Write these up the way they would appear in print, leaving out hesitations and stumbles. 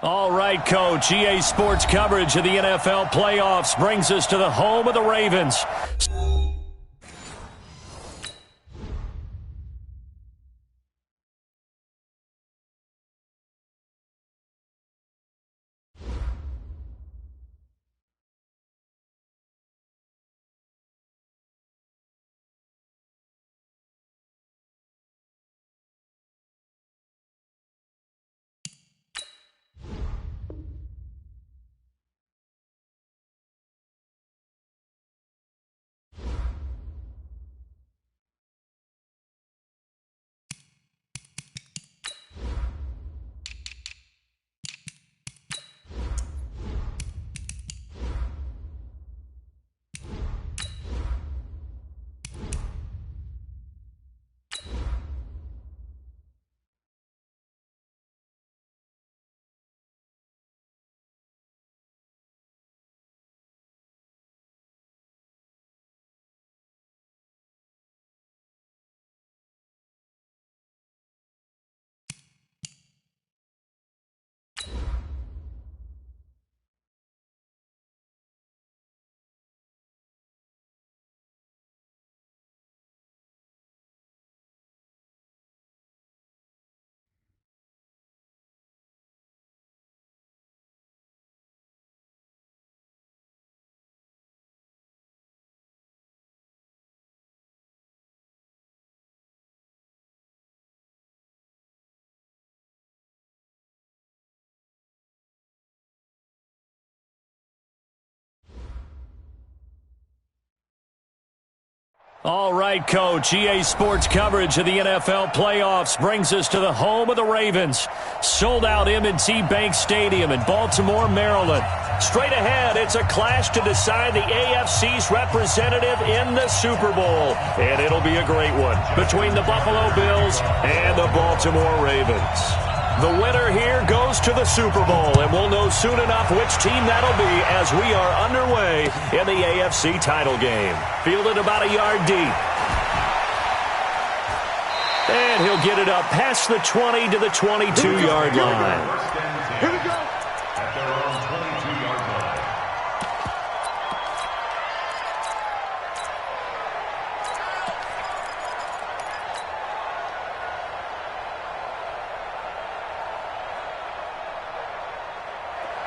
All right, Coach. EA Sports coverage of the NFL playoffs brings us to the home of the Ravens. All right, Coach. EA Sports coverage of the NFL playoffs brings us to the home of the Ravens. Sold-out M&T Bank Stadium in Baltimore, Maryland. Straight ahead, it's a clash to decide the AFC's representative in the Super Bowl. And it'll be a great one between the Buffalo Bills and the Baltimore Ravens. The winner here goes to the Super Bowl, and we'll know soon enough which team that'll be as we are underway in the AFC title game. Fielded about a yard deep. And he'll get it up past the 20 to the 22-yard line. Here we go.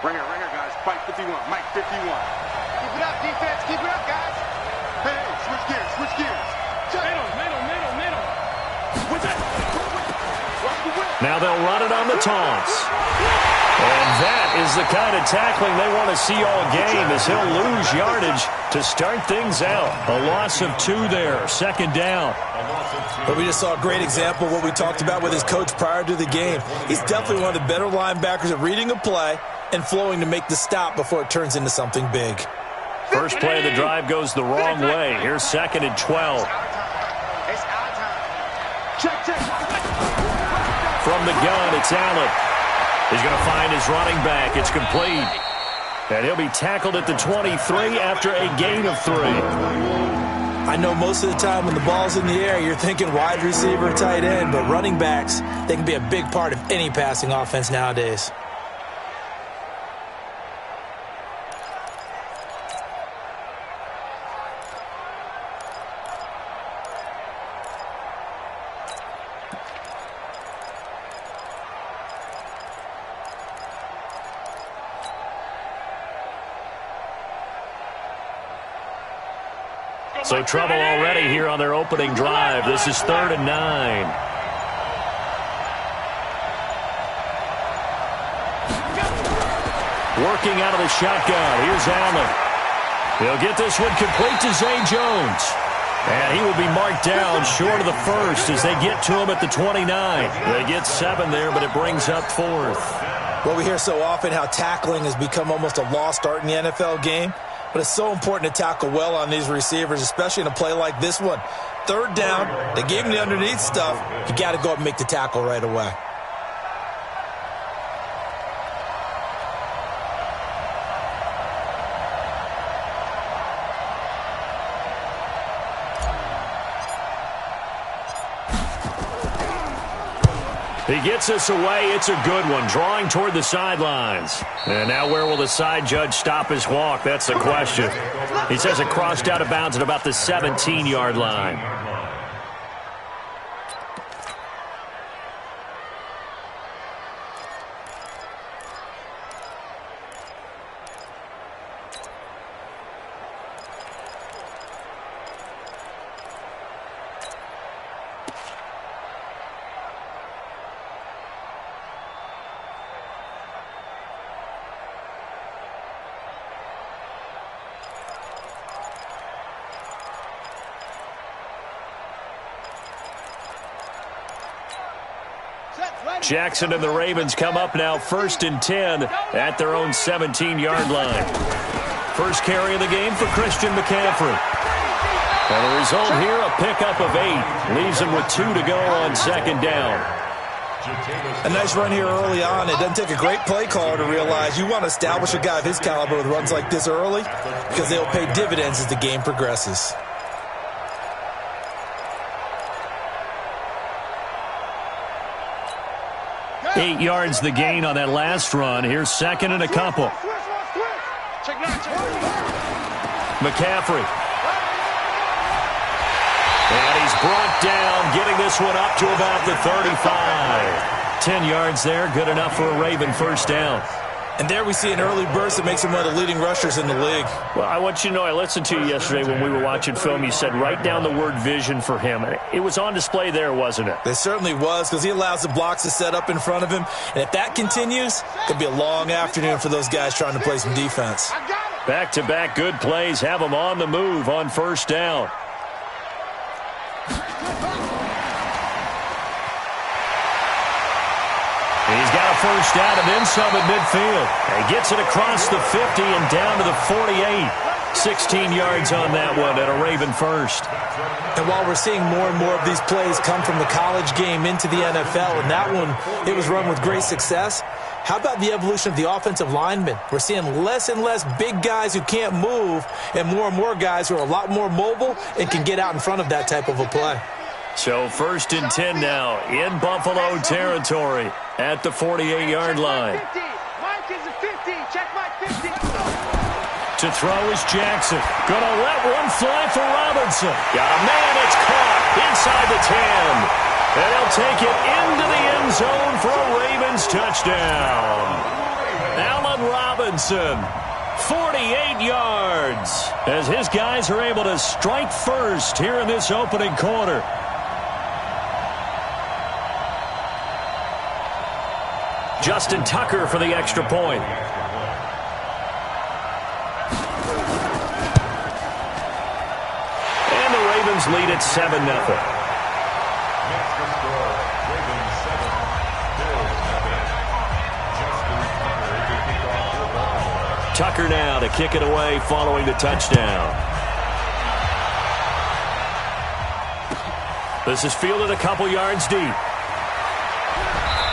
Ringer, guys. Mike 51. Mike 51. Keep it up, defense. Keep it up, guys. Hey, switch gears. Middle. What's that? Now they'll run it on the taunts. And that is the kind of tackling they want to see all game as he'll lose yardage to start things out. A loss of 2 there. Second down. But we just saw a great example of what we talked about with his coach prior to the game. He's definitely one of the better linebackers at reading a play and flowing to make the stop before it turns into something big. First play of the drive goes the wrong way. Here's 2nd and 12. It's our time. Check. From the gun, it's Allen. He's going to find his running back. It's complete. And he'll be tackled at the 23 after a gain of 3. I know most of the time when the ball's in the air, you're thinking wide receiver, tight end, but running backs, they can be a big part of any passing offense nowadays. So trouble already here on their opening drive. This is 3rd and 9. Working out of the shotgun. Here's Allen. He'll get this one complete to Zay Jones. And he will be marked down short of the first as they get to him at the 29. They get 7 there, but it brings up 4th. Well, we hear so often how tackling has become almost a lost art in the NFL game. But it's so important to tackle well on these receivers, especially in a play like this one. 3rd down, they gave him the underneath stuff. You got to go up and make the tackle right away. He gets us away. It's a good one, drawing toward the sidelines. And now where will the side judge stop his walk? That's the question. He says it crossed out of bounds at about the 17-yard line. Jackson and the Ravens come up now 1st and 10 at their own 17-yard line. First carry of the game for Christian McCaffrey. And the result here, a pickup of 8. Leaves him with 2 to go on 2nd down. A nice run here early on. It doesn't take a great play caller to realize you want to establish a guy of his caliber with runs like this early because they'll pay dividends as the game progresses. 8 yards the gain on that last run. Here's 2nd and a couple. McCaffrey. And he's brought down, getting this one up to about the 35. 10 yards there, good enough for a Raven first down. And there we see an early burst that makes him one of the leading rushers in the league. Well, I want you to know, I listened to you yesterday when we were watching film. You said write down the word vision for him. It was on display there, wasn't it? It certainly was, because he allows the blocks to set up in front of him. And if that continues, it could be a long afternoon for those guys trying to play some defense. Back-to-back good plays have him on the move on first down. He's got a first down and then some at midfield. He gets it across the 50 and down to the 48. 16 yards on that one at a Raven first. And while we're seeing more and more of these plays come from the college game into the NFL, and that one, it was run with great success, how about the evolution of the offensive linemen? We're seeing less and less big guys who can't move and more guys who are a lot more mobile and can get out in front of that type of a play. So 1st and 10 now in Buffalo territory at the 48-yard line. Mike is a 50. Check Mike 50. To throw is Jackson. Gonna let one fly for Robinson. Got a man, it's caught inside the 10. And he'll take it into the end zone for a Ravens touchdown. Allen Robinson, 48 yards, as his guys are able to strike first here in this opening quarter. Justin Tucker for the extra point. And the Ravens lead at 7-0. Tucker now to kick it away following the touchdown. This is fielded a couple yards deep.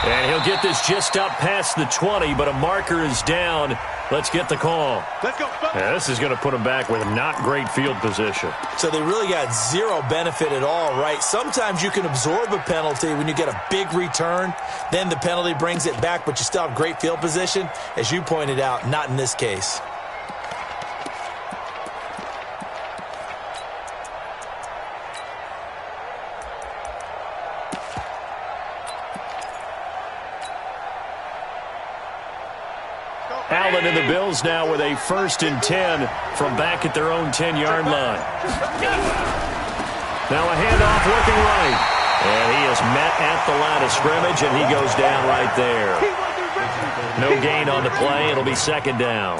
And he'll get this just up past the 20, but a marker is down. Let's get the call. Let's go. Yeah, this is going to put him back with not great field position. So they really got zero benefit at all, right? Sometimes you can absorb a penalty when you get a big return. Then the penalty brings it back, but you still have great field position. As you pointed out, not in this case. Allen and the Bills now with a 1st and 10 from back at their own 10-yard line. Now a handoff working right. And he is met at the line of scrimmage, and he goes down right there. No gain on the play. It'll be 2nd down.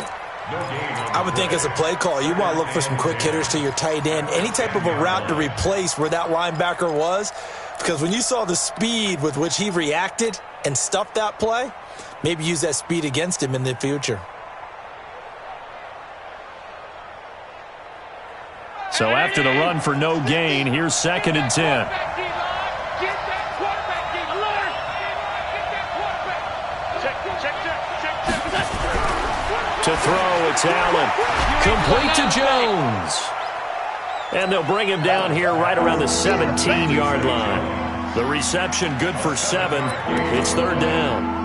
I would think as a play call, you want to look for some quick hitters to your tight end. Any type of a route to replace where that linebacker was. Because when you saw the speed with which he reacted and stuffed that play, maybe use that speed against him in the future. So after the run for no gain, here's 2nd and 10. To throw, it's Allen. Complete to Jones. And they'll bring him down here right around the 17-yard line. The reception good for 7. It's third down.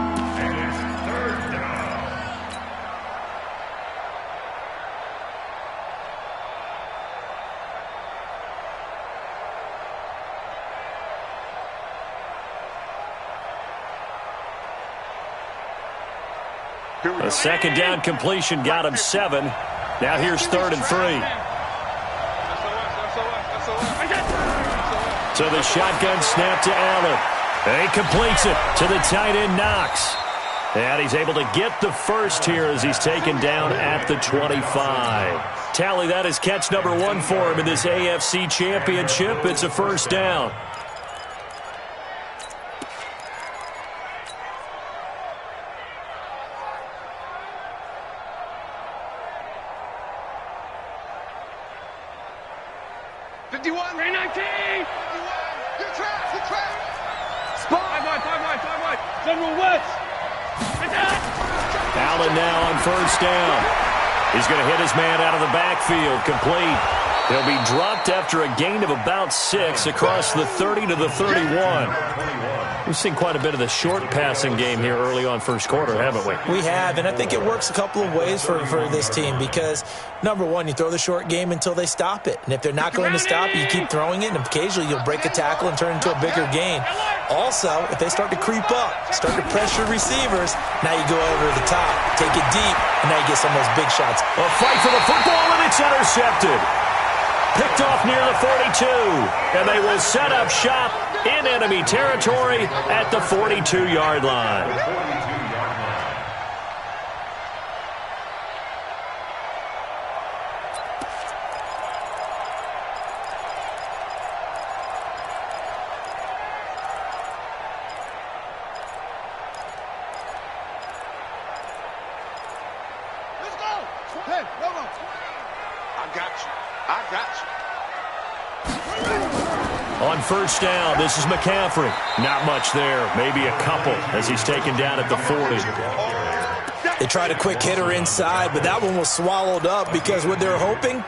A second down completion got him 7. Now here's 3rd and 3. So the shotgun snap to Allen. And he completes it to the tight end Knox. And he's able to get the first here as he's taken down at the 25. Tally, that is catch number 1 for him in this AFC Championship. It's a first down. Allen now on first down. He's going to hit his man out of the backfield. Complete. He'll be dropped after a gain of about 6 across the 30 to the 31. We've seen quite a bit of the short passing game here early on first quarter, haven't we? We have, and I think it works a couple of ways for this team because, number one, you throw the short game until they stop it. And if they're not going to stop it, you keep throwing it, and occasionally you'll break a tackle and turn into a bigger gain. Also, if they start to creep up, start to pressure receivers, now you go over the top, take it deep, and now you get some of those big shots. A fight for the football, and it's intercepted. Picked off near the 42, and they will set up shop in enemy territory at the 42-yard line. Let's go. Hey, come on. I got you. I got you. On first down, this is McCaffrey. Not much there, maybe a couple as he's taken down at the 40. They tried a quick hitter inside, but that one was swallowed up because what they're hoping,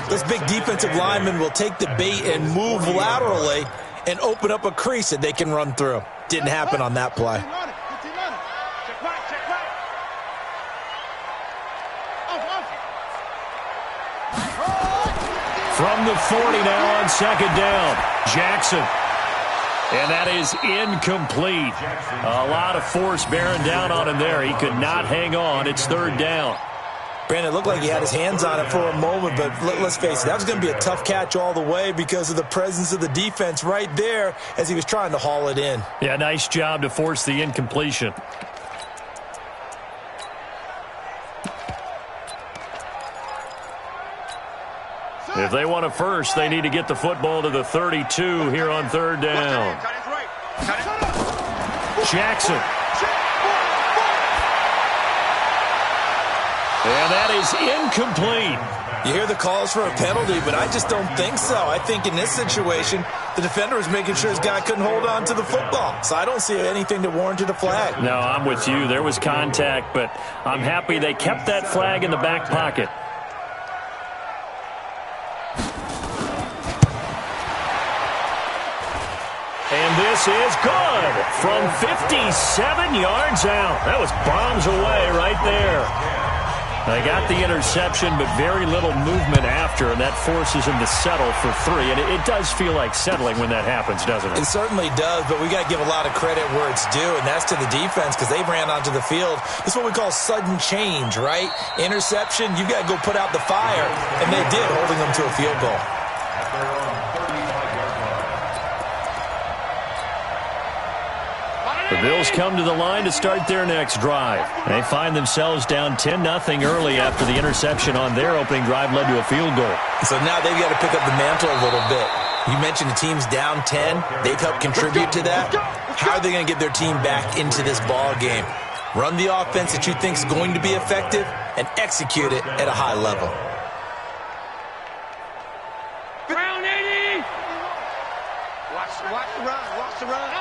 this big defensive lineman will take the bait and move laterally and open up a crease that they can run through. Didn't happen on that play. From the 40 now on second down, Jackson. And that is incomplete. A lot of force bearing down on him there. He could not hang on. It's third down. Brandon, it looked like he had his hands on it for a moment, but let's face it, that was going to be a tough catch all the way because of the presence of the defense right there as he was trying to haul it in. Yeah, nice job to force the incompletion. If they want a first, they need to get the football to the 32 here on third down. Jackson. And that is incomplete. You hear the calls for a penalty, but I just don't think so. I think in this situation, the defender was making sure his guy couldn't hold on to the football. So I don't see anything that warranted a flag. No, I'm with you. There was contact, but I'm happy they kept that flag in the back pocket. And this is good from 57 yards out. That was bombs away right there. They got the interception, but very little movement after, and that forces him to settle for 3. And it does feel like settling when that happens, doesn't it? It certainly does, but we got to give a lot of credit where it's due, and that's to the defense because they ran onto the field. This is what we call sudden change, right? Interception, you got to go put out the fire, and they did, holding them to a field goal. The Bills come to the line to start their next drive. They find themselves down 10-0 early after the interception on their opening drive led to a field goal. So now they've got to pick up the mantle a little bit. You mentioned the team's down 10. They've helped contribute to that. How are they going to get their team back into this ball game? Run the offense that you think is going to be effective and execute it at a high level. Round 80. Watch the run. Watch the run.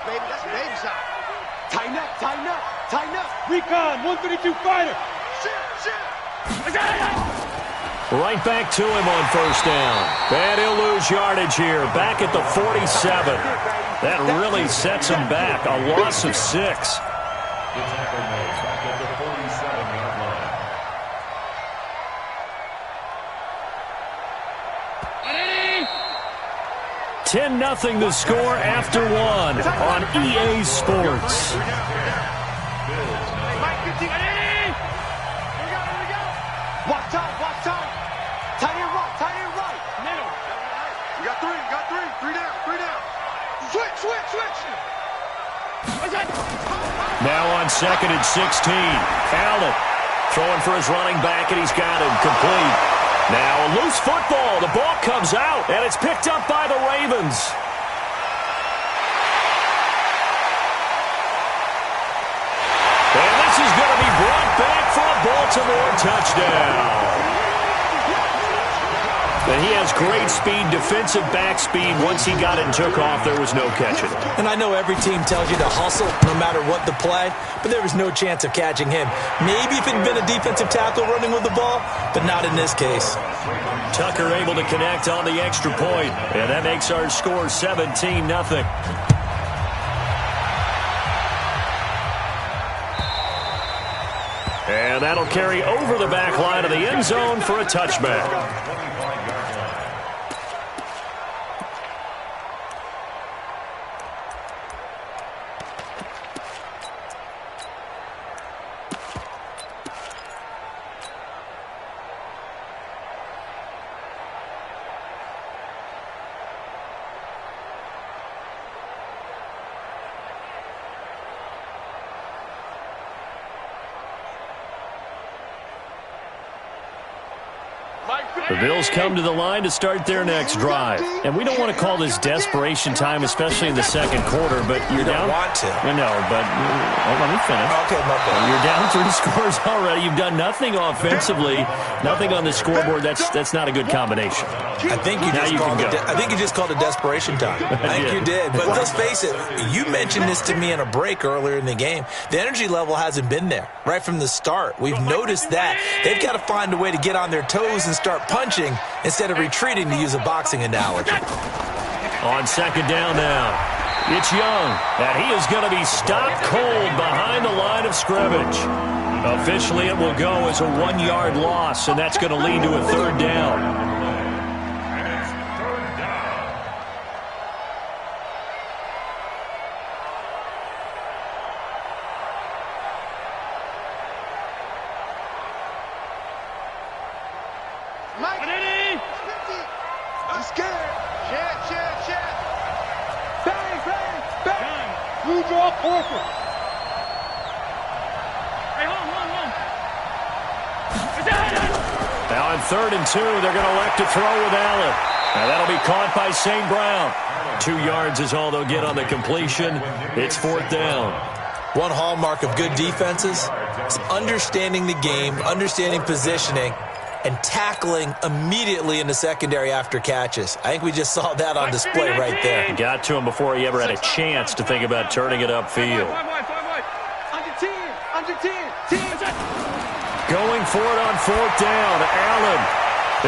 Baby, that's a baby shot. Tighten up, tighten up, tighten up. Recon, 132 fighter. Shit. Right back to him on first down. And he'll lose lose yardage here, back at the 47. That really sets him back, a loss of 6. 10-0 the score after 1 on EA Sports. Watch time. Tight end right. Middle. You got three. Three down. Switch. Now on 2nd and 16. Allen throwing for his running back, and he's got him complete. Now a loose football. The ball comes out, and it's picked up by the Ravens. And this is going to be brought back for a Baltimore touchdown. And he has great speed, defensive back speed. Once he got it and took off, there was no catching it. And I know every team tells you to hustle no matter what the play, but there was no chance of catching him. Maybe if it had been a defensive tackle running with the ball, but not in this case. Tucker able to connect on the extra point, and that makes our score 17-0. And that'll carry over the back line of the end zone for a touchback. The Bills come to the line to start their next drive. And we don't want to call this desperation time, especially in the second quarter, but you're down. You don't want to. I know, but let me finish. Okay, my bad. You're down 3 scores already. You've done nothing offensively, nothing on the scoreboard. That's not a good combination. I think you just called it desperation time. I think you did. But let's face it, you mentioned this to me in a break earlier in the game. The energy level hasn't been there right from the start. We've noticed that. They've got to find a way to get on their toes and start punching instead of retreating, to use a boxing analogy. On 2nd down now, it's Young, and he is going to be stopped cold behind the line of scrimmage. Officially, it will go as a 1-yard loss, and that's going to lead to a 3rd down. I'm scared. Shed. Bang. You draw Horford. Hey, hold. Now on 3rd and 2, they're going to elect to throw with Allen. Now that'll be caught by St. Brown. 2 yards is all they'll get on the completion. It's 4th down. One hallmark of good defenses is understanding the game, understanding positioning, and tackling immediately in the secondary after catches. I think we just saw that on display right there. He got to him before he ever had a chance to think about turning it upfield. Under 10. Going for it on 4th down. Allen.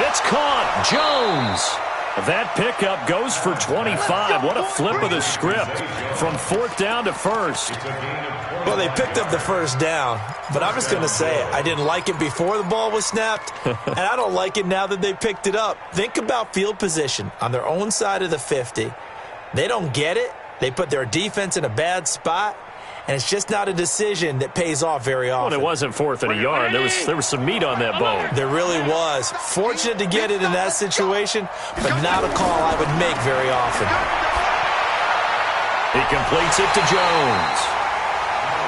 It's caught. Jones. That pickup goes for 25. What a flip of the script from 4th down to 1st. Well, they picked up the 1st down, but I'm just going to say it. I didn't like it before the ball was snapped, and I don't like it now that they picked it up. Think about field position on their own side of the 50. They don't get it. They put their defense in a bad spot, and it's just not a decision that pays off very often. Well, it wasn't 4th and a yard. There was some meat on that bone. There really was. Fortunate to get it in that situation, but not a call I would make very often. He completes it to Jones.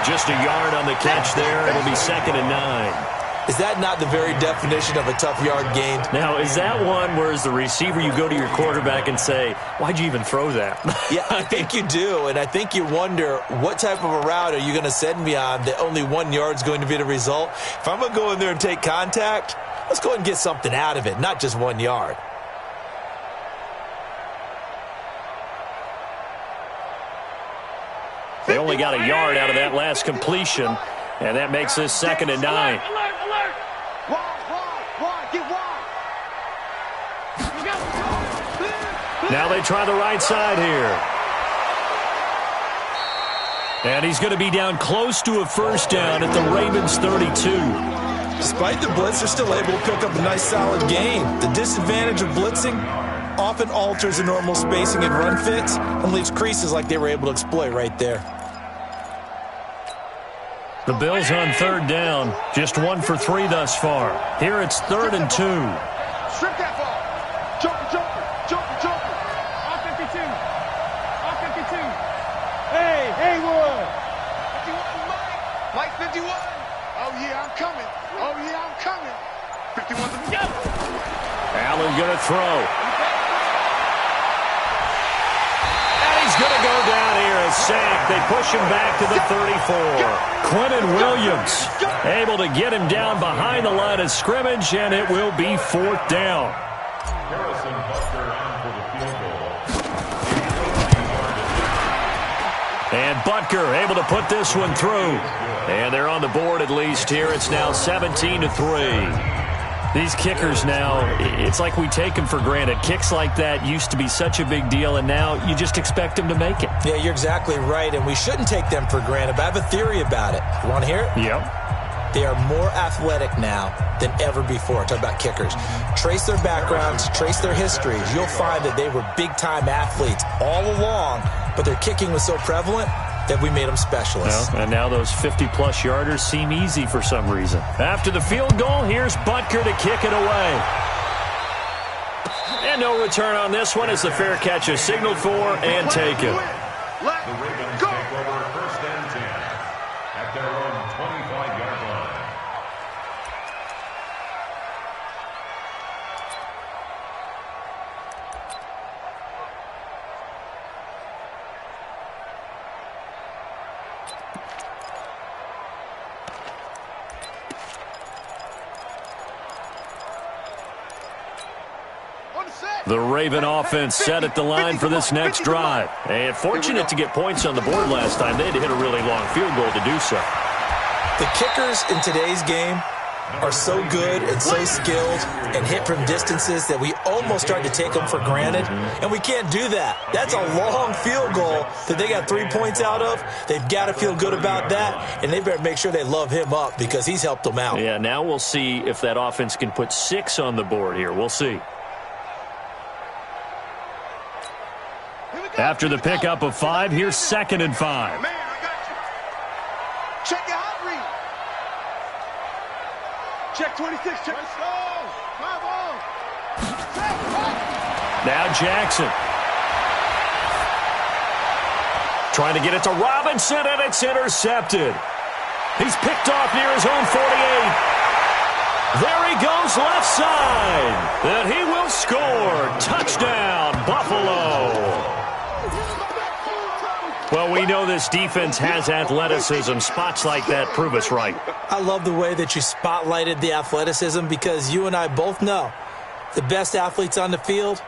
Just a yard on the catch there. It'll be 2nd and 9. Is that not the very definition of a tough yard gained? Now, is that one where as the receiver you go to your quarterback and say, why'd you even throw that? Yeah, I think you do, and I think you wonder what type of a route are you going to send me on that only 1 yard is going to be the result? If I'm going to go in there and take contact, let's go ahead and get something out of it, not just 1 yard. They only got a yard out of that last completion, and that makes this 2nd and 9. Alert. Wide. Get wide. Now they try the right side here. And he's going to be down close to a first down at the Ravens 32. Despite the blitz, they're still able to pick up a nice solid gain. The disadvantage of blitzing often alters the normal spacing and run fits and leaves creases like they were able to exploit right there. The Bills on third down, just 1 for 3 thus far. Here it's 3rd and 2. Strip that ball. Joker. On 52. On 52. Hey, Haywood. 51, Mike 51. Oh, yeah, I'm coming. 51 to go. Allen going to throw. He's going to go down here, a sack. They push him back to the 34. Quentin Williams able to get him down behind the line of scrimmage, and it will be 4th down. And Butker able to put this one through. And they're on the board at least here. It's now 17-3. These kickers now, it's like we take them for granted. Kicks like that used to be such a big deal, and now you just expect them to make it. Yeah, you're exactly right, and we shouldn't take them for granted, but I have a theory about it. You want to hear it? Yep. They are more athletic now than ever before. Talk about kickers. Trace their backgrounds, trace their histories. You'll find that they were big-time athletes all along, but their kicking was so prevalent that we made them specialists. Well, and now those 50-plus yarders seem easy for some reason. After the field goal, here's Butker to kick it away. And no return on this one as the fair catch is signaled for and taken. The Ravens take over 1st and 10 at their own 25-yard line. The Raven offense set at the line for this next drive. And fortunate to get points on the board last time. They had to hit a really long field goal to do so. The kickers in today's game are so good and so skilled and hit from distances that we almost start to take them for granted, and we can't do that. That's a long field goal that they got 3 points out of. They've got to feel good about that, and they better make sure they love him up because he's helped them out. Yeah, now we'll see if that offense can put 6 on the board here. We'll see. After the pickup of 5, here's 2nd and 5. Man, I got you. Check your hot read. Check 26. Check. Let's go. Come on. Now Jackson. Trying to get it to Robinson, and it's intercepted. He's picked off near his own 48. There he goes left side. And he will score. Touchdown, Buffalo. Well, we know this defense has athleticism. Spots like that prove us right. I love the way that you spotlighted the athleticism because you and I both know the best athletes on the field,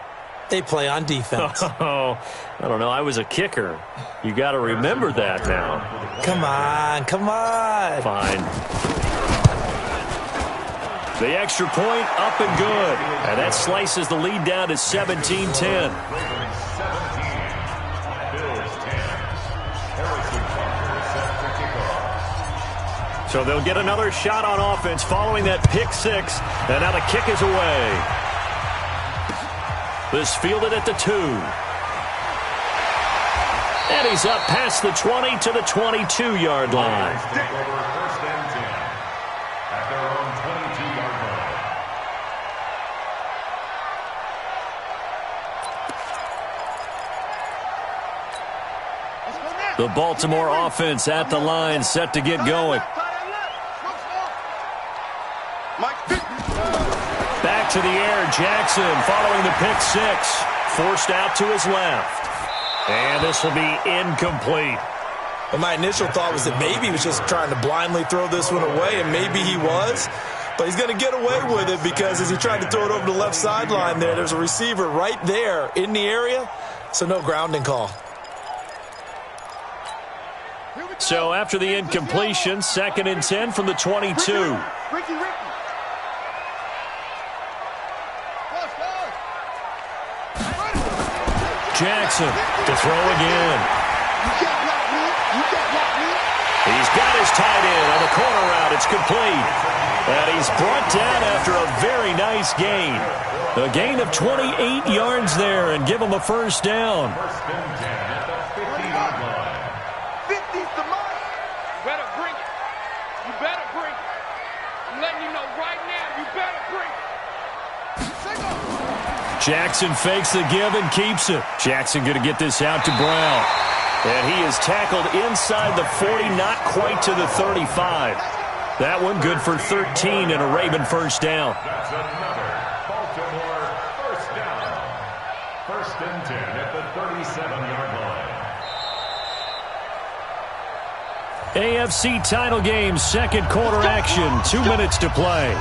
they play on defense. Oh, I don't know. I was a kicker. You got to remember that now. Come on. Fine. The extra point up and good. And that slices the lead down to 17-10. So they'll get another shot on offense following that pick 6. And now the kick is away. This fielded at the 2. And he's up past the 20 to the 22-yard line. Take over 1st and 10 at their own 22-yard line. The Baltimore offense at the line, set to get going. Back to the air, Jackson following the pick 6. Forced out to his left. And this will be incomplete. But my initial thought was that maybe he was just trying to blindly throw this one away, and maybe he was. But he's going to get away with it because as he tried to throw it over the left sideline there's a receiver right there in the area, so no grounding call. So after the incompletion, 2nd and 10 from the 22. Ricky. Jackson to throw again. He's got his tight end on the corner route. It's complete. And he's brought down after a very nice gain. A gain of 28 yards there and give him a first down. Jackson fakes the give and keeps it. Jackson going to get this out to Brown. And he is tackled inside the 40, not quite to the 35. That one good for 13 and a Raven first down. That's another Baltimore first down. First and 10 at the 37-yard line. AFC title game, second quarter action. 2 minutes to play.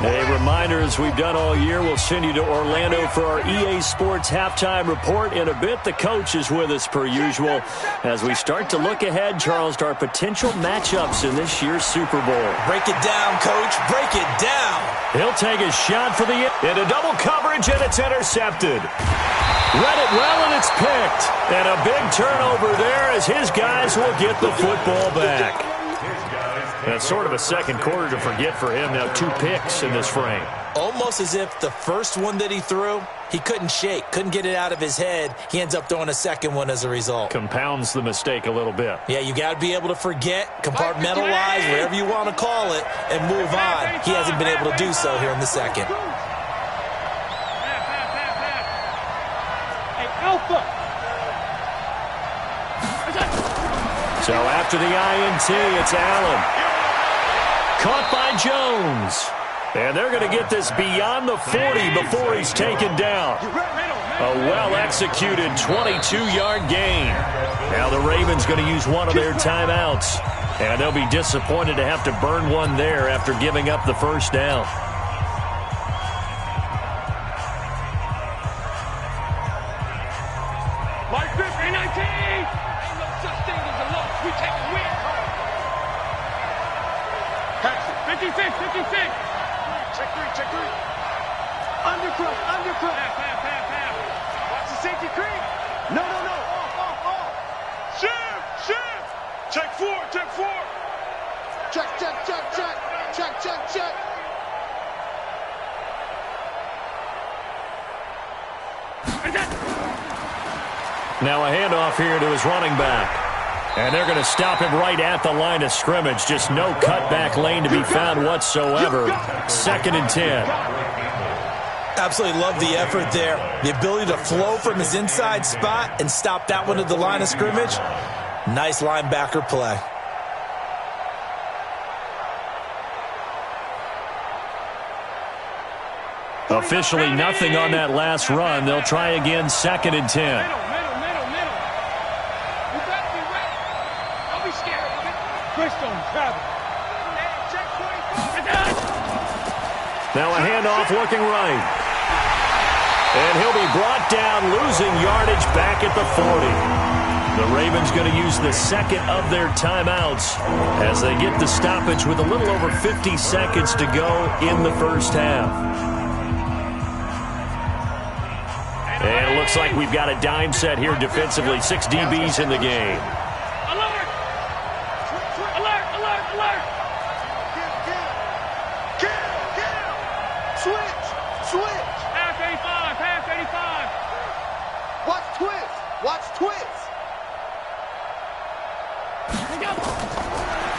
A reminder, as we've done all year, we'll send you to Orlando for our EA Sports halftime report. In a bit, the coach is with us per usual as we start to look ahead, Charles, to our potential matchups in this year's Super Bowl. Break it down, Coach. Break it down. He'll take a shot for the into double coverage, and it's intercepted. Read it well, and it's picked. And a big turnover there as his guys will get the football back. That's sort of a second quarter to forget for him. Now 2 picks in this frame. Almost as if the first one that he threw, he couldn't shake, couldn't get it out of his head. He ends up throwing a second one as a result. Compounds the mistake a little bit. Yeah, you got to be able to forget, compartmentalize, whatever you want to call it, and move on. He hasn't been able to do so here in the second. So after the INT, it's Allen. Caught by Jones. And they're going to get this beyond the 40 before he's taken down. A well-executed 22-yard gain. Now the Ravens going to use one of their timeouts. And they'll be disappointed to have to burn one there after giving up the first down. Like this, 19! Ain't no such thing as a loss. We take a win. 56, 56. Check three. Undercut. Half. Watch the safety creep. No. Off. Shift. Check four. Check. Now a handoff here to his running back. And they're going to stop him right at the line of scrimmage. Just no cutback lane to be found whatsoever. 2nd and 10. Absolutely love the effort there. The ability to flow from his inside spot and stop that one at the line of scrimmage. Nice linebacker play. Officially nothing on that last run. They'll try again, 2nd and 10. Now a handoff looking right. And he'll be brought down, losing yardage back at the 40. The Ravens going to use the second of their timeouts as they get the stoppage with a little over 50 seconds to go in the first half. And it looks like we've got a dime set here defensively. 6 DBs in the game.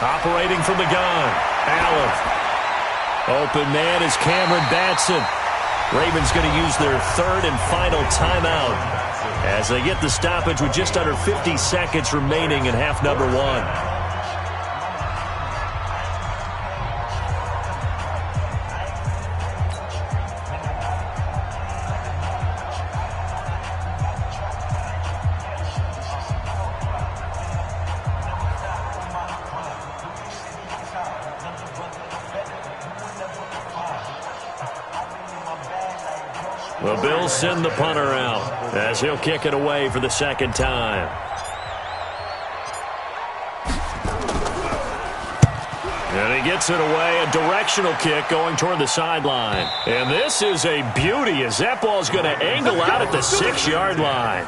Operating from the gun, Allen. Open man is Cameron Batson. Ravens going to use their 3rd and final timeout as they get the stoppage with just under 50 seconds remaining in half number 1. The Bills send the punter out as he'll kick it away for the second time. And he gets it away, a directional kick going toward the sideline. And this is a beauty as that ball's going to angle out at the 6-yard line.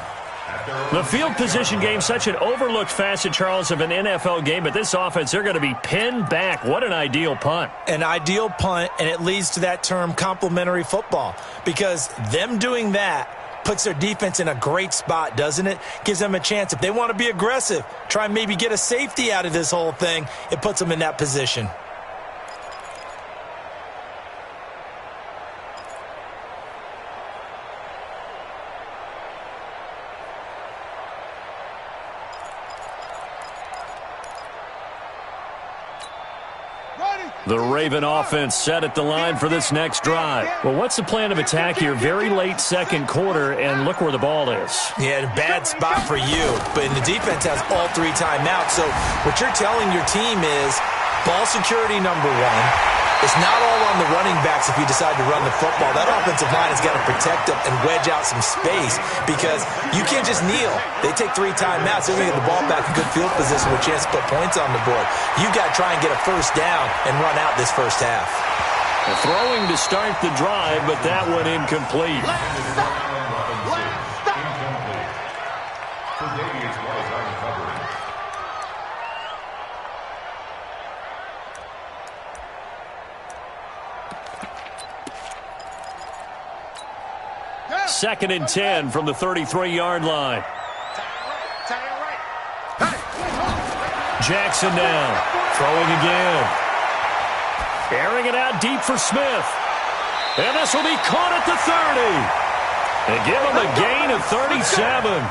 The field position game, such an overlooked facet, Charles, of an NFL game, but this offense, they're going to be pinned back. What an ideal punt. An ideal punt, and it leads to that term complementary football, because them doing that puts their defense in a great spot, doesn't it? Gives them a chance. If they want to be aggressive, try and maybe get a safety out of this whole thing, it puts them in that position. The Raven offense set at the line for this next drive. Well, what's the plan of attack here? Very late second quarter, and look where the ball is. Yeah, bad spot for you, but the defense has all 3 timeouts. So what you're telling your team is ball security number 1. It's not all on the running backs if you decide to run the football. That offensive line has got to protect them and wedge out some space because you can't just kneel. They take 3 timeouts. They're going to get the ball back in good field position with a chance to put points on the board. You've got to try and get a first down and run out this first half. Throwing to start the drive, but that one incomplete. Second and 10 from the 33-yard line. Jackson now, throwing again. Airing it out deep for Smith. And this will be caught at the 30. And give him a gain of 37.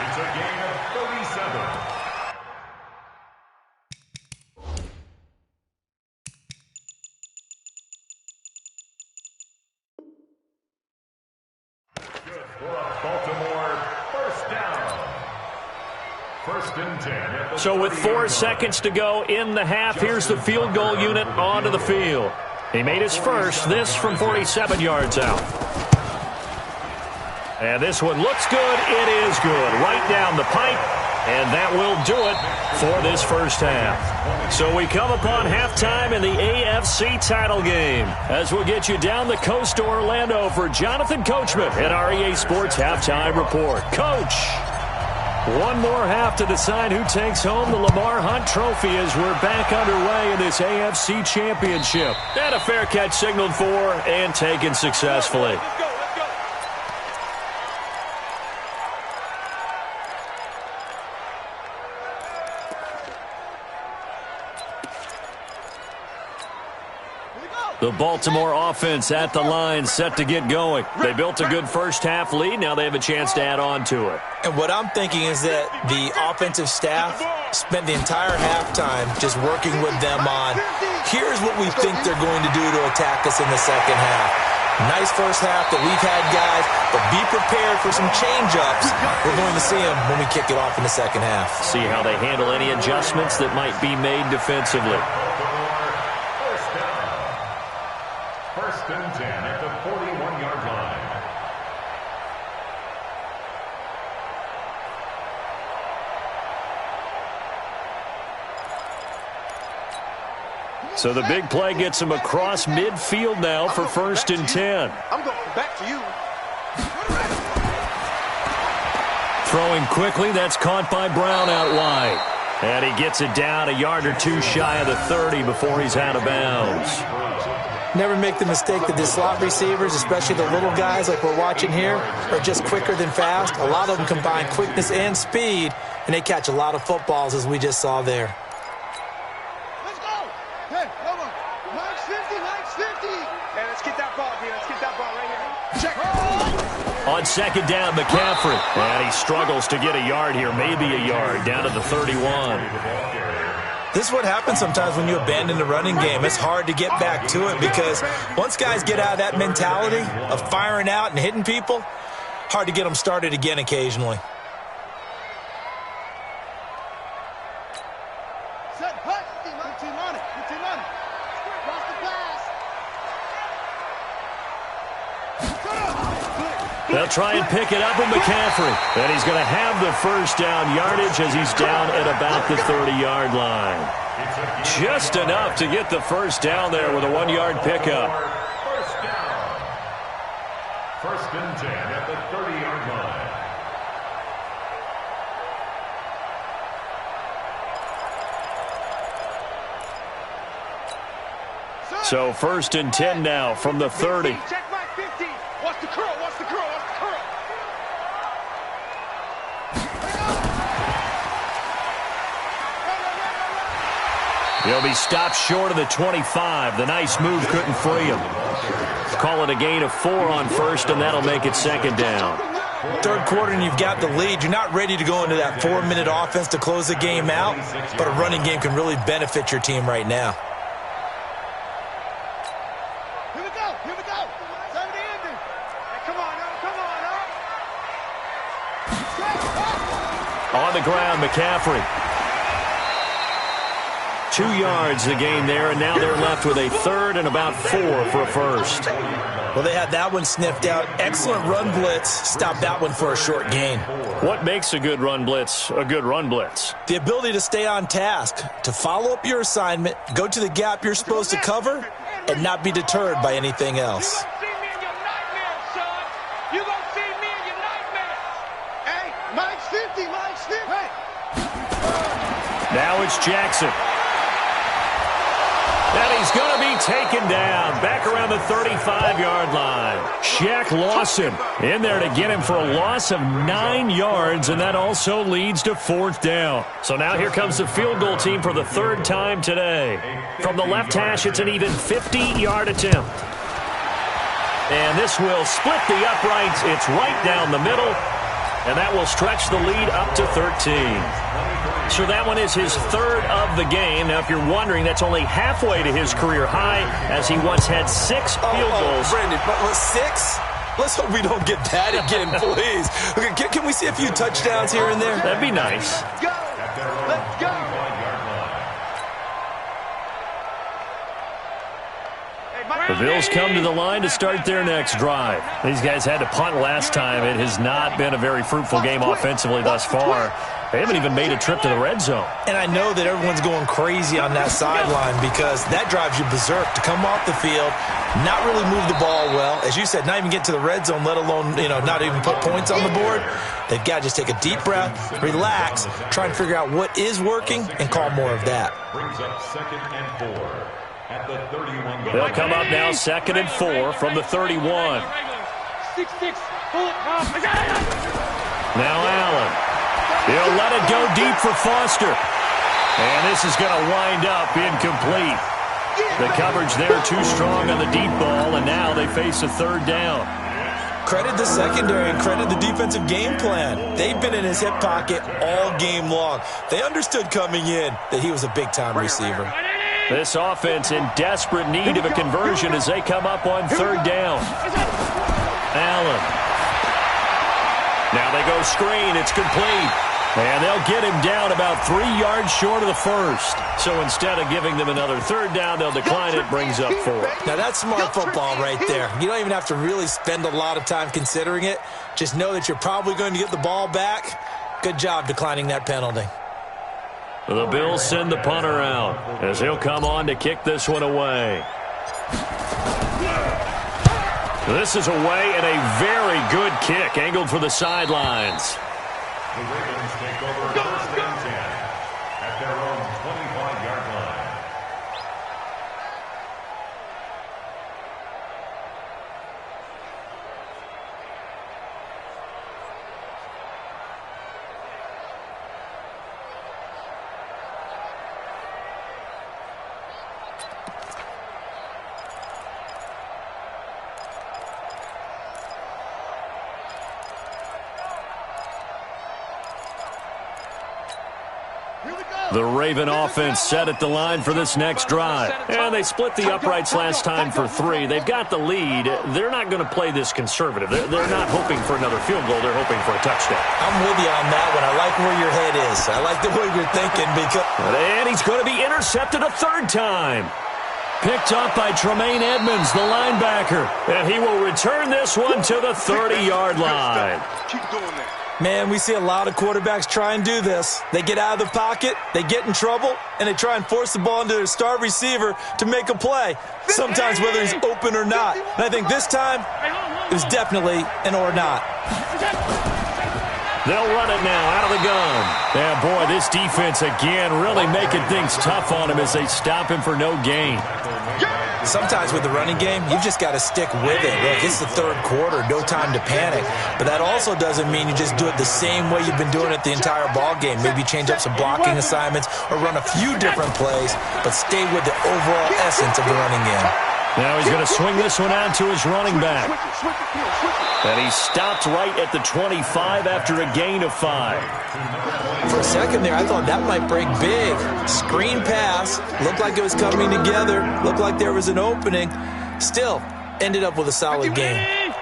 It's a gain of 37. Baltimore, first down. First and 10. So with 4 seconds to go in the half, here's the field goal unit onto the field. He made his first, this from 47 yards out. And this one looks good. It is good. Right down the pipe. And that will do it for this first half. So we come upon halftime in the AFC title game as we'll get you down the coast to Orlando for Jonathan Coachman at our EA Sports Halftime Report. Coach, one more half to decide who takes home the Lamar Hunt Trophy as we're back underway in this AFC Championship. And a fair catch signaled for and taken successfully. The Baltimore offense at the line, set to get going. They built a good first half lead. Now they have a chance to add on to it. And what I'm thinking is that the offensive staff spent the entire halftime just working with them on, here's what we think they're going to do to attack us in the second half. Nice first half that we've had, guys, but be prepared for some change-ups. We're going to see them when we kick it off in the second half. See how they handle any adjustments that might be made defensively. First and 10 at the 41-yard line. So the big play gets him across midfield now for first and 10. I'm going back to you. Throwing quickly, that's caught by Brown out wide. And he gets it down a yard or two shy of the 30 before he's out of bounds. Never make the mistake that the slot receivers, especially the little guys like we're watching here, are just quicker than fast. A lot of them combine quickness and speed, and they catch a lot of footballs, as we just saw there. Let's go. Hey, come on. Max 50, Max 50. Hey, let's get that ball here. Let's get that ball right here. Check. On second down, McCaffrey. And he struggles to get a yard here, maybe a yard, down to the 31. This is what happens sometimes when you abandon the running game. It's hard to get back to it because once guys get out of that mentality of firing out and hitting people, hard to get them started again occasionally. Set, hut. Good team on it. Good team on it. Cross the pass. Shut up. They'll try and pick it up with McCaffrey. And he's going to have the first down yardage as he's down at about the 30-yard line. Just enough to get the first down there with a 1-yard pickup. First down. First and 10 at the 30-yard line. So first and 10 now from the 30. Check my 50. Watch the curl. Watch the curl. Watch the curl. He'll be stopped short of the 25. The nice move couldn't free him. Call it a gain of 4 on first, and that'll make it second down. Third quarter and you've got the lead. You're not ready to go into that 4-minute offense to close the game out, but a running game can really benefit your team right now. Here we go. Here we go. Time to end it. Hey, come on now. Come on now. On the ground, McCaffrey. 2 yards the gain there, and now they're left with a third and about 4 for a first. Well, they had that one sniffed out. Excellent run blitz. Stop that one for a short gain. What makes a good run blitz a good run blitz? The ability to stay on task, to follow up your assignment, go to the gap you're supposed to cover, and not be deterred by anything else. You gonna see me in your nightmares, son. You gonna see me in your nightmares. Hey, Mike's 50. Mike's 50. Hey. Now it's Jackson. And he's going to be taken down back around the 35-yard line. Shaq Lawson in there to get him for a loss of 9 yards, and that also leads to 4th down. So now here comes the field goal team for the 3rd time today. From the left hash, it's an even 50-yard attempt. And this will split the uprights. It's right down the middle, and that will stretch the lead up to 13. So that one is his 3rd of the game. Now, if you're wondering, that's only halfway to his career high, as he once had 6 field goals. Brandon, but 6? Let's hope we don't get that again, please. Okay, can we see a few touchdowns here and there? That'd be nice. Go. Let's go. The Bills come to the line to start their next drive. These guys had to punt last time. It has not been a very fruitful game offensively thus far. They haven't even made a trip to the red zone. And I know that everyone's going crazy on that sideline because that drives you berserk to come off the field, not really move the ball well. As you said, not even get to the red zone, let alone, not even put points on the board. They've got to just take a deep breath, relax, try and figure out what is working, and call more of that. Brings up 2nd and 4 at the 31. They'll come up now 2nd and 4 from the 31. 6-6. Now Allen. He'll let it go deep for Foster. And this is going to wind up incomplete. The coverage there too strong on the deep ball, and now they face a 3rd down. Credit the secondary and credit the defensive game plan. They've been in his hip pocket all game long. They understood coming in that he was a big-time receiver. This offense in desperate need of a conversion as they come up on 3rd down. Allen. Now they go screen. It's complete. And they'll get him down about 3 yards short of the first. So instead of giving them another 3rd down, they'll decline it. Brings up 4. Now that's smart football right there. You don't even have to really spend a lot of time considering it. Just know that you're probably going to get the ball back. Good job declining that penalty. The Bills send the punter out as he'll come on to kick this one away. This is away and a very good kick angled for the sidelines. The Ravens take over 1st and 10 at their own 25-yard line. The Raven offense set at the line for this next drive. And they split the uprights last time for 3. They've got the lead. They're not going to play this conservative. They're not hoping for another field goal. They're hoping for a touchdown. I'm with you on that one. I like where your head is. I like the way you're thinking because... And he's going to be intercepted a 3rd time. Picked up by Tremaine Edmonds, the linebacker. And he will return this one to the 30-yard line. Keep doing that. Man, we see a lot of quarterbacks try and do this. They get out of the pocket, they get in trouble, and they try and force the ball into their star receiver to make a play, sometimes whether he's open or not. And I think this time, it was definitely an or not. They'll run it now out of the gun. Yeah, boy, this defense again really making things tough on him as they stop him for no gain. Sometimes with the running game, you've just got to stick with it. Look, it's the third quarter, no time to panic. But that also doesn't mean you just do it the same way you've been doing it the entire ball game. Maybe change up some blocking assignments or run a few different plays, but stay with the overall essence of the running game. Now he's going to swing this one out to his running back. And he stopped right at the 25 after a gain of 5. For a second there, I thought that might break big. Screen pass, looked like it was coming together, looked like there was an opening. Still, ended up with a solid game.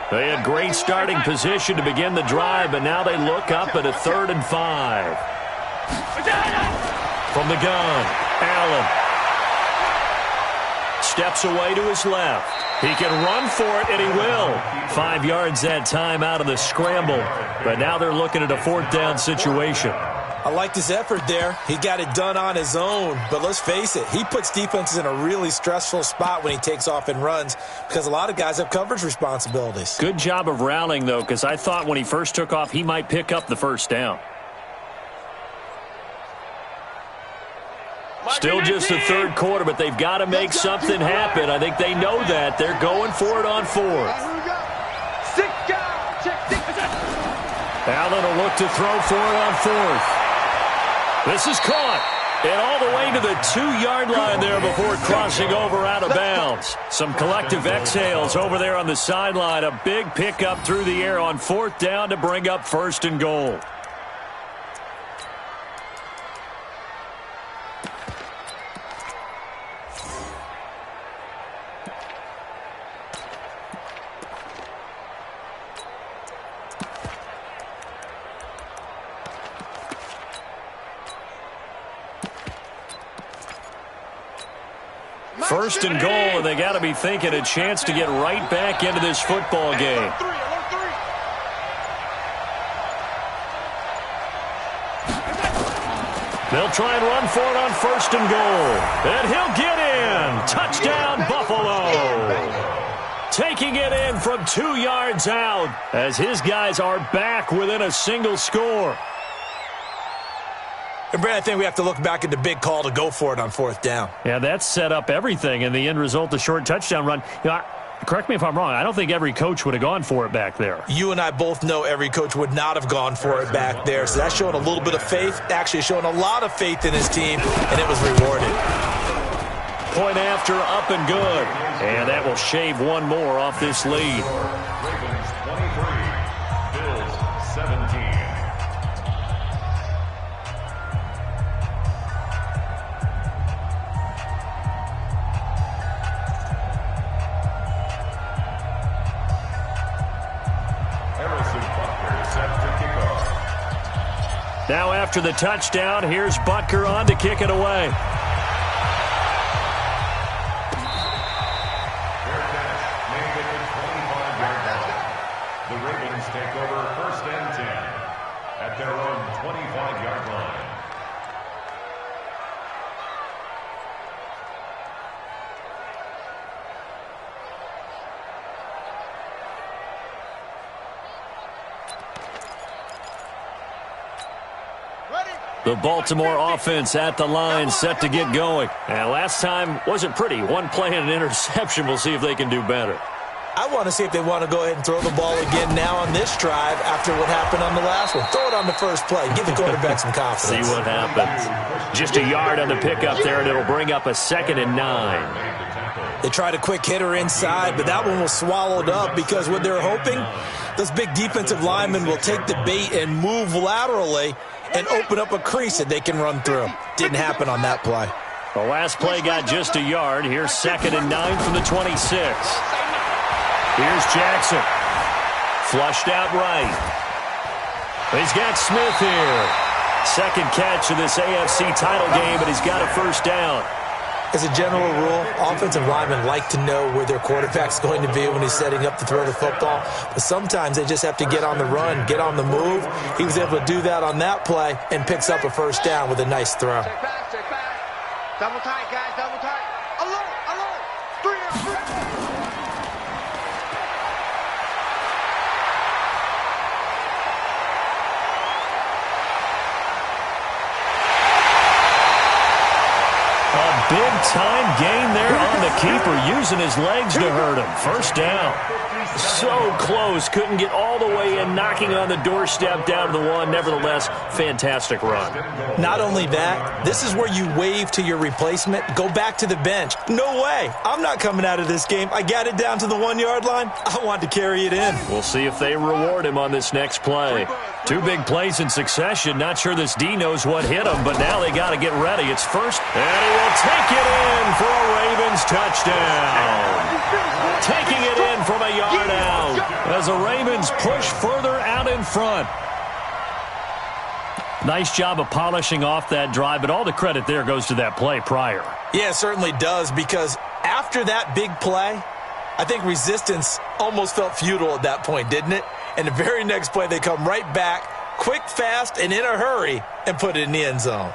They had great starting position to begin the drive, but now they look up at a 3rd and 5. From the gun, Allen. Steps away to his left. He can run for it, and he will. 5 yards that time out of the scramble. But now they're looking at a 4th down situation. I liked his effort there. He got it done on his own. But let's face it, he puts defenses in a really stressful spot when he takes off and runs because a lot of guys have coverage responsibilities. Good job of rallying, though, because I thought when he first took off, he might pick up the 1st down. Still just the 3rd quarter, but they've got to make something happen. I think they know that. They're going for it on 4th. Allen will look to throw for it on 4th. This is caught. And all the way to the 2-yard line there before crossing over out of bounds. Some collective exhales over there on the sideline. A big pickup through the air on 4th down to bring up 1st and goal. First and goal, and they got to be thinking a chance to get right back into this football game. They'll try and run for it on 1st and goal. And he'll get in. Touchdown, Buffalo. Taking it in from 2 yards out as his guys are back within a single score. And Brad, I think we have to look back at the big call to go for it on 4th down. Yeah, that set up everything, and the end result, the short touchdown run. You know, correct me if I'm wrong, I don't think every coach would have gone for it back there. You and I both know every coach would not have gone for it back there, so that's showing a little bit of faith, actually showing a lot of faith in his team, and it was rewarded. Point after, up and good. And that will shave one more off this lead. Ravens 23, Bills 17. Now after the touchdown, here's Butker on to kick it away. The Ravens take over 1st and 10 at their own 25-yard line. The Baltimore offense at the line, set to get going. And last time wasn't pretty. One play and an interception. We'll see if they can do better. I want to see if they want to go ahead and throw the ball again now on this drive after what happened on the last one. Throw it on the first play. Give the quarterback some confidence. See what happens. Just a yard on the pickup there, and it'll bring up a 2nd and 9. They tried a quick hitter inside, but that one was swallowed up because what they're hoping, those big defensive linemen will take the bait and move laterally and open up a crease that they can run through. Didn't happen on that play. The last play got just a yard. Here's 2nd and 9 from the 26. Here's Jackson. Flushed out right. He's got Smith here. Second catch of this AFC title game, but he's got a 1st down. As a general rule, offensive linemen like to know where their quarterback's going to be when he's setting up to throw the football. But sometimes they just have to get on the run, get on the move. He was able to do that on that play and picks up a first down with a nice throw. Check back. Double tight, guys, double tight. Alert. 3. Big-time gain there on the keeper, using his legs to hurt him. First down. So close. Couldn't get all the way in, knocking on the doorstep down to the 1. Nevertheless, fantastic run. Not only that, this is where you wave to your replacement. Go back to the bench. No way. I'm not coming out of this game. I got it down to the 1-yard line. I want to carry it in. We'll see if they reward him on this next play. 2 big plays in succession. Not sure this D knows what hit him, but now they got to get ready. It's first, and he will take it in for a Ravens touchdown. Taking it in from a yard out as the Ravens push further out in front. Nice job of polishing off that drive, but all the credit there goes to that play prior. Yeah, it certainly does, because after that big play, I think resistance almost felt futile at that point, didn't it? And the very next play, they come right back, quick, fast, and in a hurry, and put it in the end zone.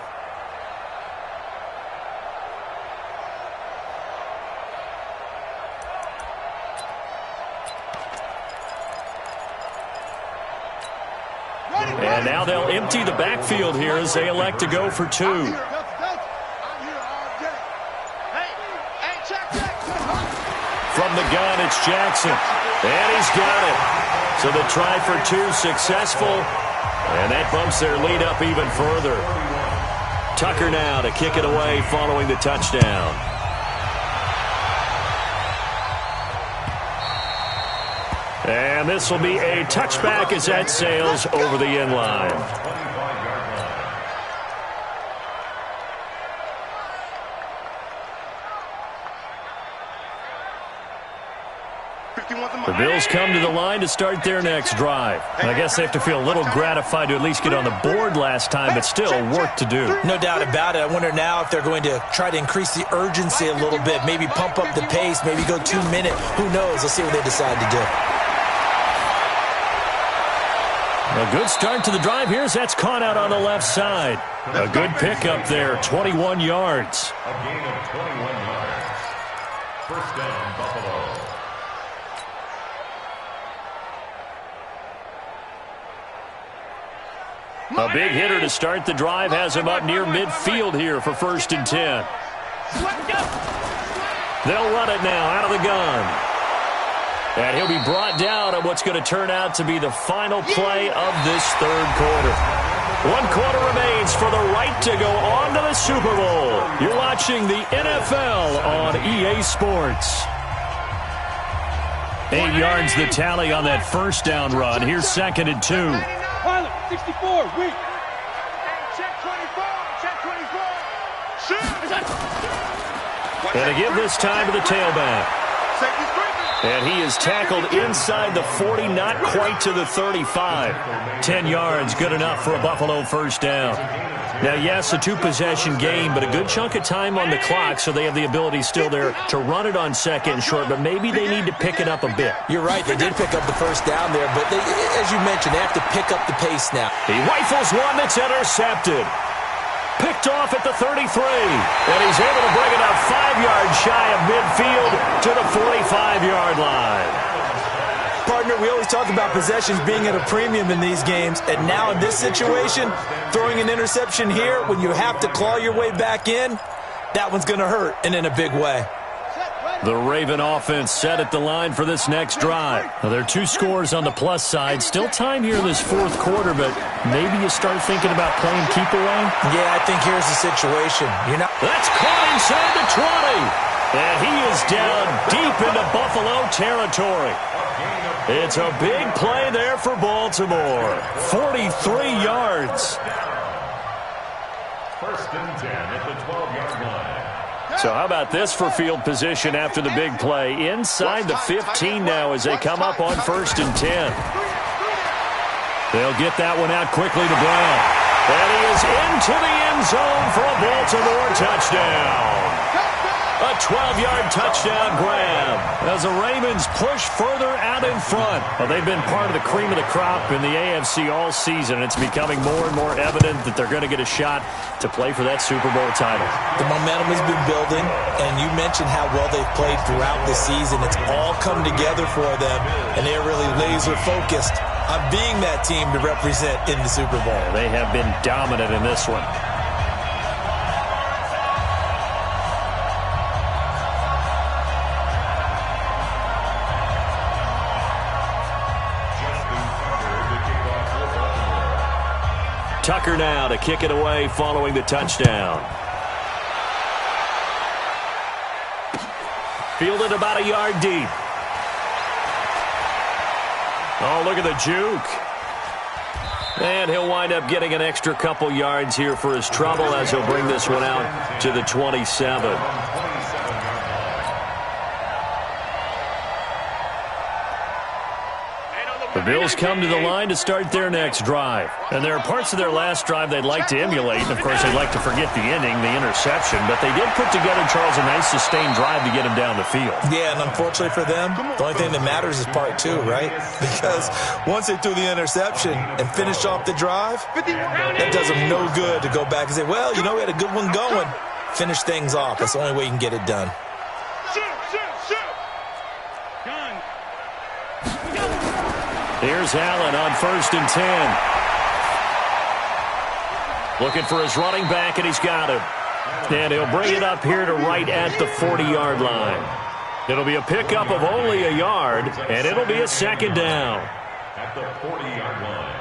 And now they'll empty the backfield here as they elect to go for 2. I'm here all day. Check. From the gun, it's Jackson. And he's got it. So the try for 2 successful. And that bumps their lead up even further. Tucker now to kick it away following the touchdown. And this will be a touchback as that sails over the end line. The Bills come to the line to start their next drive. I guess they have to feel a little gratified to at least get on the board last time, but still work to do. No doubt about it. I wonder now if they're going to try to increase the urgency a little bit, maybe pump up the pace, maybe go 2 minute. Who knows? Let's see what they decide to do. A good start to the drive here as that's caught out on the left side. A good pickup there, 21 yards. A gain of 21 yards. First down, Buffalo. A big hitter to start the drive has him up near midfield here for 1st and 10. They'll run it now out of the gun. And he'll be brought down on what's going to turn out to be the final play of this 3rd quarter. 1 quarter remains for the right to go on to the Super Bowl. You're watching the NFL on EA Sports. 8 yards the tally on that first down run. Here's 2nd and 2. Pilot, 64, weak. Check 24, check 24. Shoot. And to give this time to the tailback. And he is tackled inside the 40, not quite to the 35. 10 yards, good enough for a Buffalo first down. Now, yes, a 2-possession game, but a good chunk of time on the clock, so they have the ability still there to run it on 2nd and short, but maybe they need to pick it up a bit. You're right, they did pick up the first down there, but they, as you mentioned, they have to pick up the pace now. He rifles one that's intercepted. Picked off at the 33, and he's able to bring it up 5 yards shy of midfield to the 45-yard line. Partner, we always talk about possessions being at a premium in these games, and now in this situation, throwing an interception here when you have to claw your way back in, that one's going to hurt, and in a big way. The Raven offense set at the line for this next drive. Now, there are 2 scores on the plus side. Still time here in this 4th quarter, but maybe you start thinking about playing keep away? Yeah, I think here's the situation. That's caught inside the 20. And he is down deep into Buffalo territory. It's a big play there for Baltimore. 43 yards. 1st and 10 at the 12-yard line. So how about this for field position after the big play? Inside the 15 now as they come up on 1st and 10. They'll get that one out quickly to Brown. And he is into the end zone for a Baltimore touchdown. A 12-yard touchdown grab as the Ravens push further out in front. Well, they've been part of the cream of the crop in the AFC all season. It's becoming more and more evident that they're going to get a shot to play for that Super Bowl title. The momentum has been building, and you mentioned how well they've played throughout the season. It's all come together for them, and they're really laser-focused on being that team to represent in the Super Bowl. They have been dominant in this one. Tucker now to kick it away following the touchdown. Fielded about a yard deep. Oh, look at the juke. And he'll wind up getting an extra couple yards here for his trouble as he'll bring this one out to the 27. The Bills come to the line to start their next drive. And there are parts of their last drive they'd like to emulate. And, of course, they'd like to forget the ending, the interception. But they did put together, Charles, a nice sustained drive to get him down the field. Yeah, and unfortunately for them, the only thing that matters is part two, right? Because once they threw the interception and finished off the drive, that does them no good to go back and say, well, you know, we had a good one going. Finish things off. That's the only way you can get it done. Here's Allen on 1st and 10. Looking for his running back, and he's got him. And he'll bring it up here to right at the 40-yard line. It'll be a pickup of only a yard, and it'll be a second down. At the 40-yard line.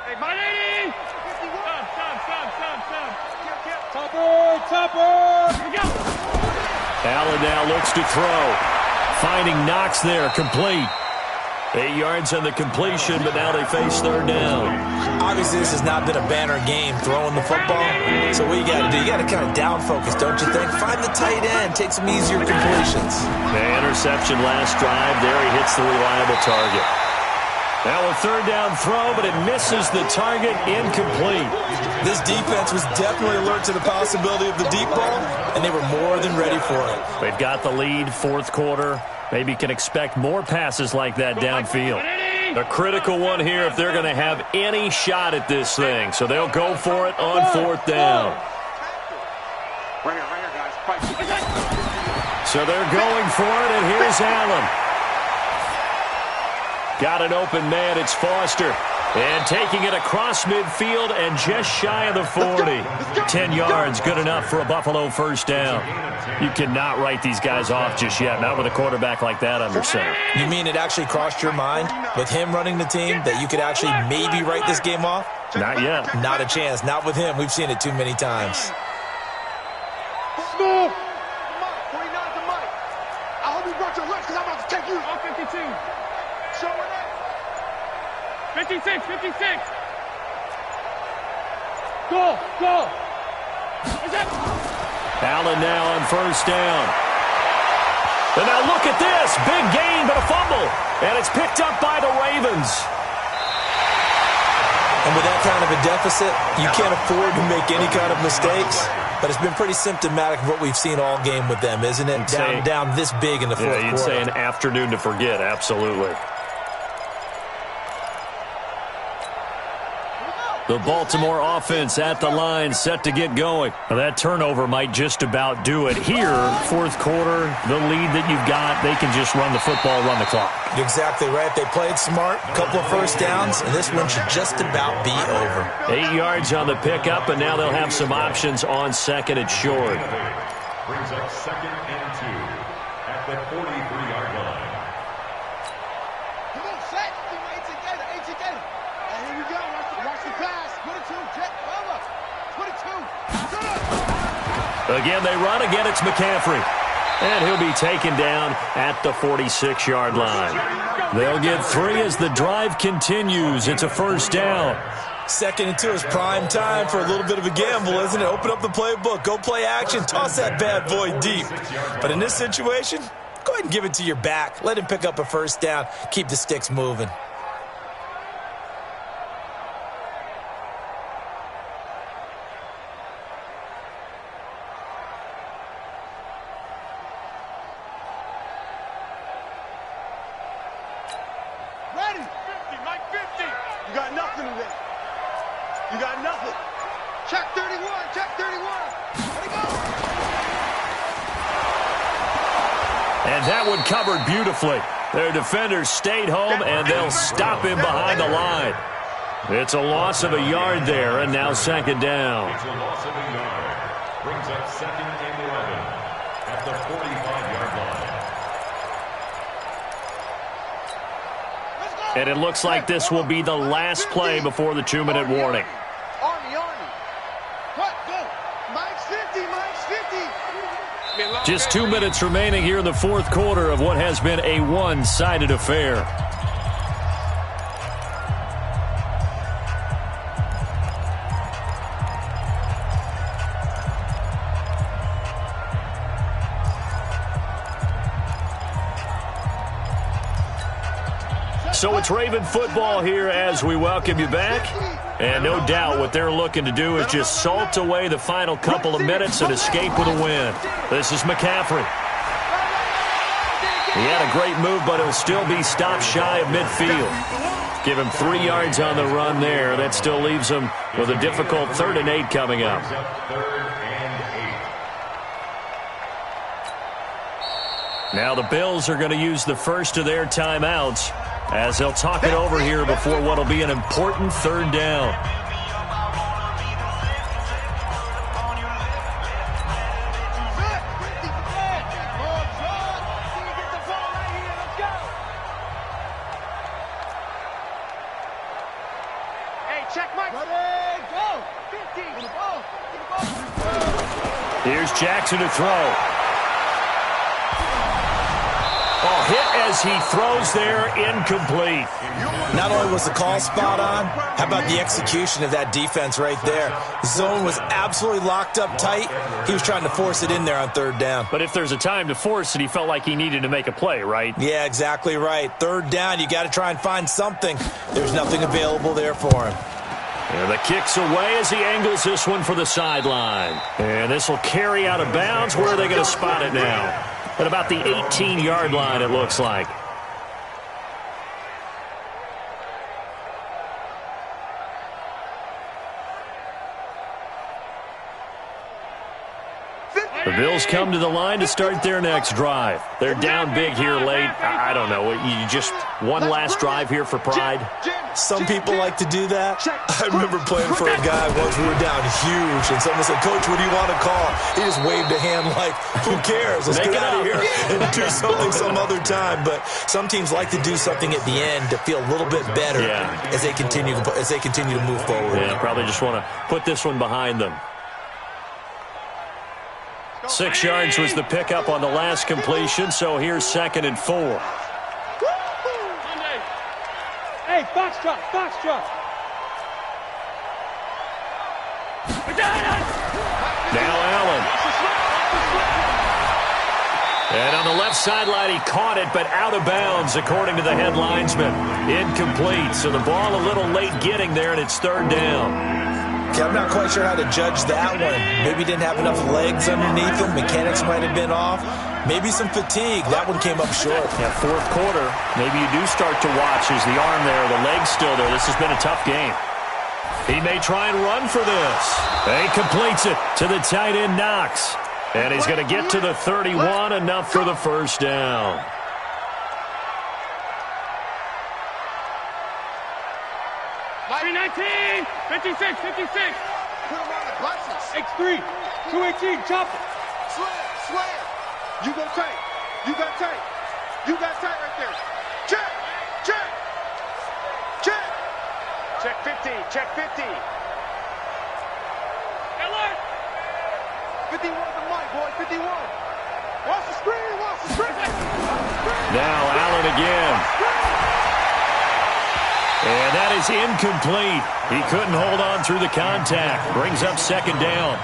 Hey, my lady! Stop. Topper! Here we go! Allen now looks to throw. Finding Knox there, complete. 8 yards on the completion, but now they face third down. Obviously, this has not been a banner game throwing the football. So what you got to do, you got to kind of down focus, don't you think? Find the tight end, take some easier completions. The interception last drive. There he hits the reliable target. Now a third down throw, but it misses the target, incomplete. This defense was definitely alert to the possibility of the deep ball, and they were more than ready for it. They've got the lead, fourth quarter. Maybe can expect more passes like that downfield. A critical one here if they're going to have any shot at this thing. So they'll go for it on fourth down. Right here, guys. Fight. So they're going for it, and here's Allen. Got an open man. It's Foster. And taking it across midfield and just shy of the 40. 10 yards, good enough for a Buffalo first down. You cannot write these guys off just yet, not with a quarterback like that under center. You mean it actually crossed your mind with him running the team that you could actually maybe write this game off? Not yet. Not a chance. Not with him. We've seen it too many times. Snoop! Mike, 49 to Mike. I hope you brought your lunch because I'm about to take you. All 52. Show it up. 56. Go. Is that? Allen now on first down. And now look at this. Big gain, but a fumble. And it's picked up by the Ravens. And with that kind of a deficit, you can't afford to make any kind of mistakes. But it's been pretty symptomatic of what we've seen all game with them, isn't it? Down this big in the fourth quarter. Yeah, you'd say an afternoon to forget, absolutely. The Baltimore offense at the line, set to get going. Now that turnover might just about do it. Here, fourth quarter, the lead that you've got, they can just run the football, run the clock. You're exactly right. They played smart, a couple of first downs, and this one should just about be over. 8 yards on the pickup, and now they'll have some options on second and short. Brings up 2nd and 2 at the 43-yard line. Come on, set. Eight together. And here we go. Watch the pass. 22. Jet cover. 22. Again, they run. Again, it's McCaffrey. And he'll be taken down at the 46-yard line. They'll get 3 as the drive continues. It's a first down. 2nd and 2 is prime time for a little bit of a gamble, isn't it? Open up the playbook. Go play action. Toss that bad boy deep. But in this situation, go ahead and give it to your back. Let him pick up a first down. Keep the sticks moving. got nothing today. You got nothing. Check 31. Check 31. Let it go. And that one covered beautifully. Their defenders stayed home, and they'll stop him behind the line. It's a loss of a yard there, and now second down. It's a loss of a yard. Brings up 2nd and 11 at the 45-yard line. And it looks like this will be the last play before the 2-minute warning. Army. What? Go. Mike's 50. Mike's 50. Just 2 minutes remaining here in the fourth quarter of what has been a one-sided affair. So it's Raven football here as we welcome you back. And no doubt what they're looking to do is just salt away the final couple of minutes and escape with a win. This is McCaffrey. He had a great move, but he'll still be stopped shy of midfield. Give him 3 yards on the run there. That still leaves him with a difficult 3rd and 8 coming up. Now the Bills are going to use the first of their timeouts as they'll talk it over here before what will be an important 3rd down. Here's Jackson to throw. Oh, hit as he throws there, incomplete. Not only was the call spot on, how about the execution of that defense right there? The zone was absolutely locked up tight. He was trying to force it in there on 3rd down. But if there's a time to force it, he felt like he needed to make a play, right? Yeah, exactly right. 3rd down, you got to try and find something. There's nothing available there for him. And the kick's away as he angles this one for the sideline. And this will carry out of bounds. Where are they going to spot it now? At about the 18-yard line, it looks like. The Bills come to the line to start their next drive. They're down big here late. I don't know. You just one last drive here for pride? Some people like to do that. I remember playing for a guy once. We were down huge, and someone said, "Coach, what do you want to call?" He just waved a hand like, "Who cares? Let's get out of here and do something some other time." But some teams like to do something at the end to feel a little bit better as they continue to move forward. Yeah, probably just want to put this one behind them. 6 yards was the pickup on the last completion, so here's 2nd and 4. Hey, Foxtrot. Now Allen. And on the left sideline, he caught it, but out of bounds, according to the head linesman. Incomplete, so the ball a little late getting there, and it's 3rd down. Okay, I'm not quite sure how to judge that one. Maybe he didn't have enough legs underneath him. Mechanics might have been off. Maybe some fatigue. That one came up short. Yeah, fourth quarter. Maybe you do start to watch. Is the arm there, the leg's still there. This has been a tough game. He may try and run for this. He completes it to the tight end, Knox. And he's going to get to the 31, enough for the first down. Line 19, 56. Put him on the buses. X3, 218, chop it. Slam. You got tight right there. Check. Check 50. 51 the mic, boy, 51. Watch the screen. Now Allen again. And that is incomplete. He couldn't hold on through the contact. Brings up 2nd down.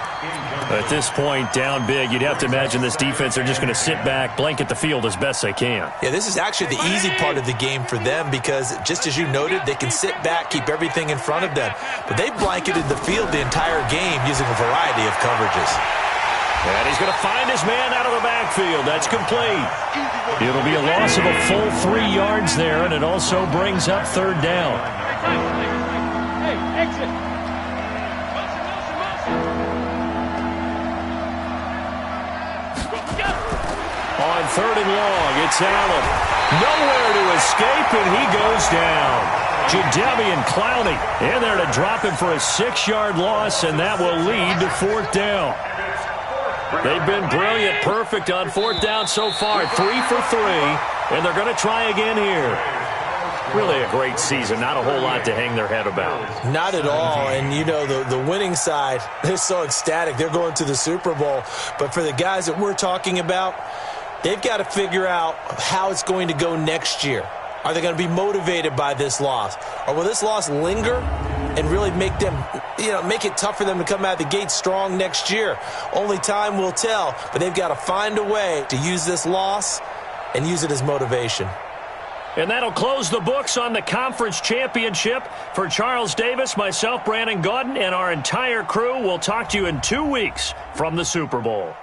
At this point, down big, you'd have to imagine this defense are just going to sit back, blanket the field as best they can. Yeah, this is actually the easy part of the game for them because, just as you noted, they can sit back, keep everything in front of them. But they blanketed the field the entire game using a variety of coverages. And he's going to find his man out of the backfield. That's complete. It'll be a loss of a full 3 yards there, and it also brings up 3rd down. Hey, exit. On 3rd and long, it's Allen. Nowhere to escape, and he goes down. Jadeveon Clowney in there to drop him for a 6-yard loss, and that will lead to 4th down. They've been brilliant, perfect on 4th down so far, 3 for 3, and they're going to try again here. Really a great season, not a whole lot to hang their head about. Not at all, and you know, the winning side, they're so ecstatic. They're going to the Super Bowl, but for the guys that we're talking about, they've got to figure out how it's going to go next year. Are they going to be motivated by this loss? Or will this loss linger and really make them, make it tough for them to come out of the gate strong next year? Only time will tell, but they've got to find a way to use this loss and use it as motivation. And that'll close the books on the conference championship. For Charles Davis, myself, Brandon Gaudin, and our entire crew, we'll talk to you in 2 weeks from the Super Bowl.